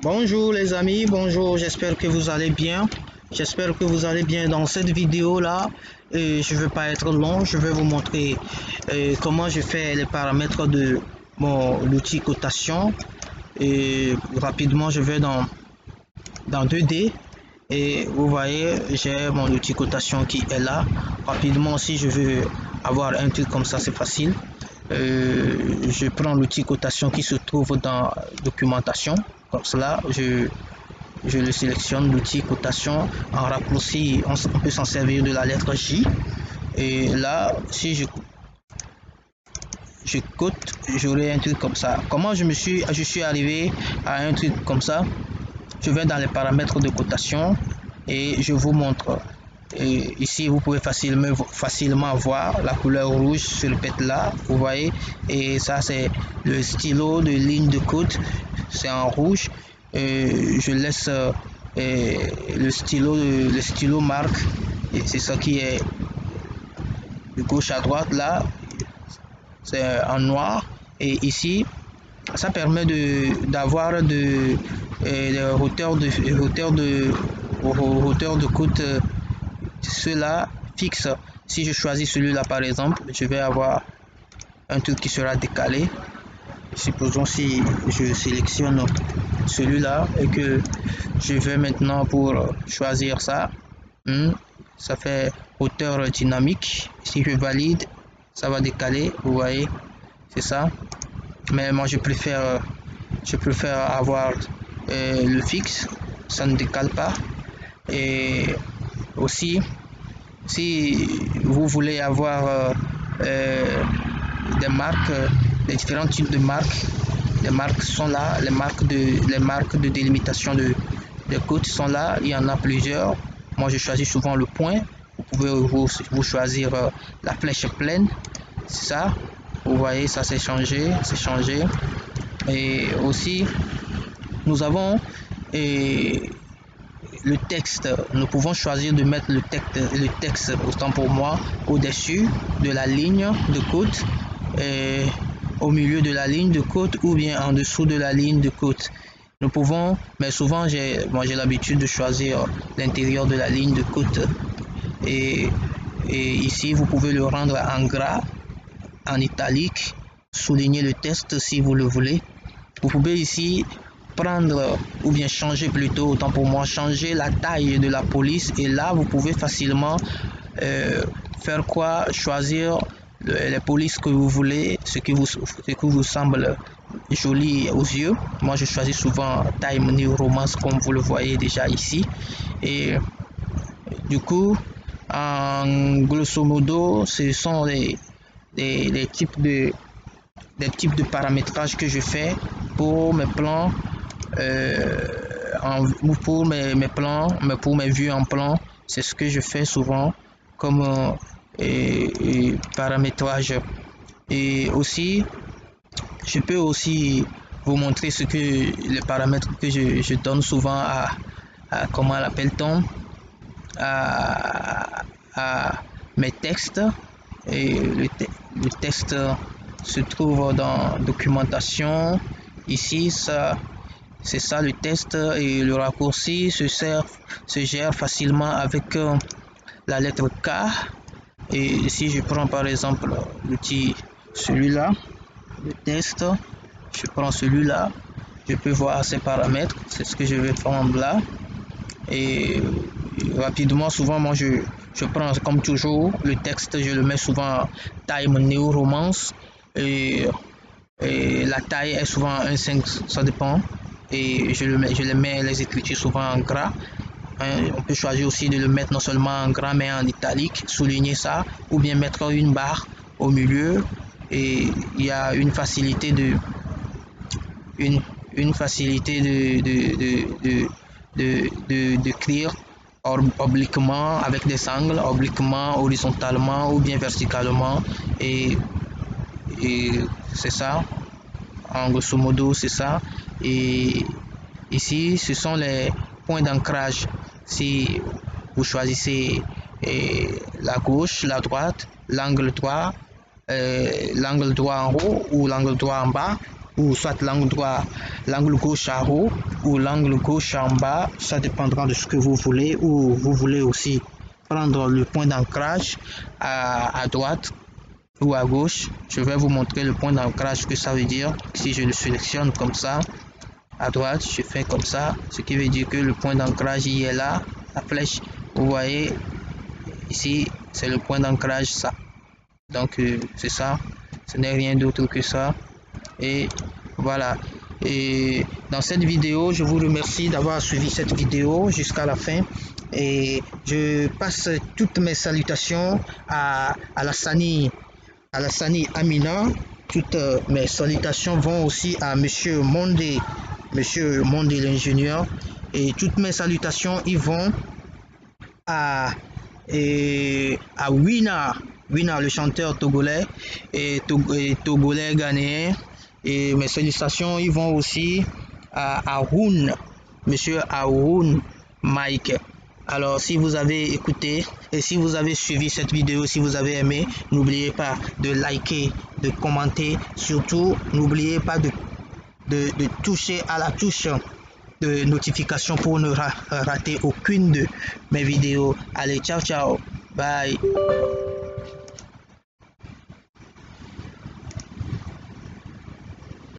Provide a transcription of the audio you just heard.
Bonjour les amis, bonjour, j'espère que vous allez bien. J'espère que vous allez bien dans cette vidéo là. Je ne vais pas être long, je vais vous montrer comment je fais les paramètres de mon outil cotation. Et rapidement, je vais dans 2D et vous voyez, j'ai mon outil cotation qui est là. Rapidement, si je veux avoir un truc comme ça, c'est facile. Je prends l'outil cotation qui se trouve dans documentation. Comme cela, je le sélectionne, l'outil cotation. En raccourci, on peut s'en servir de la lettre J. Et là, si je cote, j'aurai un truc comme ça. Comment je suis arrivé à un truc comme ça? Je vais dans les paramètres de cotation et je vous montre. Et ici, vous pouvez facilement voir la couleur rouge se répète là, vous voyez. Et ça, c'est le stylo de ligne de code, c'est en rouge. Je laisse le stylo marque, et c'est ça qui est de gauche à droite là, c'est en noir. Et ici, ça permet d'avoir de hauteur de côte, cela fixe. Si je choisis celui-là par exemple, je vais avoir un truc qui sera décalé. Supposons si je sélectionne celui-là et que je vais maintenant pour choisir ça, ça fait hauteur dynamique. Si je valide, ça va décaler, vous voyez, c'est ça. Mais moi je préfère avoir le fixe, ça ne décale pas. Et aussi, si vous voulez avoir des marques, les différents types de marques, les marques sont là, les marques de délimitation de côtes sont là, il y en a plusieurs. Moi je choisis souvent le point. Vous pouvez vous choisir la flèche pleine, c'est ça. Vous voyez, ça c'est changé. Et aussi, nous avons le texte. Nous pouvons choisir de mettre le texte autant pour moi, au-dessus de la ligne de côte, au milieu de la ligne de côte ou bien en dessous de la ligne de côte. Nous pouvons, mais souvent j'ai l'habitude de choisir l'intérieur de la ligne de côte. Et ici, vous pouvez le rendre en gras, en italique, souligner le texte si vous le voulez. Vous pouvez ici prendre ou bien changer plutôt, autant pour moi, changer la taille de la police, et là vous pouvez facilement faire quoi? Choisir les polices que vous voulez, ce qui vous semble joli aux yeux. Moi je choisis souvent Time New Romance comme vous le voyez déjà ici. Et du coup, en grosso modo, ce sont les types de paramétrage que je fais pour mes plans, pour mes plans, mais pour mes vues en plan. C'est ce que je fais souvent comme paramétrage. Et aussi, je peux aussi vous montrer les paramètres que je donne souvent comment l'appelle-t-on, à mes textes. Et le texte se trouve dans documentation. Ici, c'est ça le texte, et le raccourci se gère facilement avec la lettre K. Et si je prends par exemple l'outil, celui-là, le texte, je prends celui-là, je peux voir ces paramètres, c'est ce que je vais prendre là. Et rapidement, souvent moi je prends comme toujours le texte, je le mets souvent Time New Romance, et la taille est souvent 1,5, ça dépend. Et je les mets les écritures souvent en gras. On peut choisir aussi de le mettre non seulement en gras mais en italique, souligner ça, ou bien mettre une barre au milieu. Et il y a une facilité d'écrire obliquement, avec des angles, obliquement, horizontalement ou bien verticalement. Et c'est ça, en grosso modo c'est ça. Et ici ce sont les points d'ancrage. Si vous choisissez la gauche, la droite, l'angle droit en haut ou l'angle droit en bas, ou soit l'angle droit, l'angle gauche en haut ou l'angle gauche en bas, ça dépendra de ce que vous voulez, ou vous voulez aussi prendre le point d'ancrage à droite ou à gauche. Je vais vous montrer le point d'ancrage, ce que ça veut dire. Si je le sélectionne comme ça, à droite, je fais comme ça, ce qui veut dire que le point d'ancrage il est là, la flèche, vous voyez ici, c'est le point d'ancrage, ça. Donc c'est ça, ce n'est rien d'autre que ça. Et voilà. Et dans cette vidéo, je vous remercie d'avoir suivi cette vidéo jusqu'à la fin. Et je passe toutes mes salutations à Alassani Amina. Toutes mes salutations vont aussi à Monsieur Mondé l'ingénieur. Et toutes mes salutations ils vont à Wina le chanteur togolais et togolais ghanéen. Et mes salutations ils vont aussi à Haroun, monsieur Haroun Mike. Alors si vous avez écouté et si vous avez suivi cette vidéo, si vous avez aimé, n'oubliez pas de liker, de commenter, surtout n'oubliez pas de toucher à la touche de notification pour ne rater aucune de mes vidéos. Allez, ciao ciao, bye.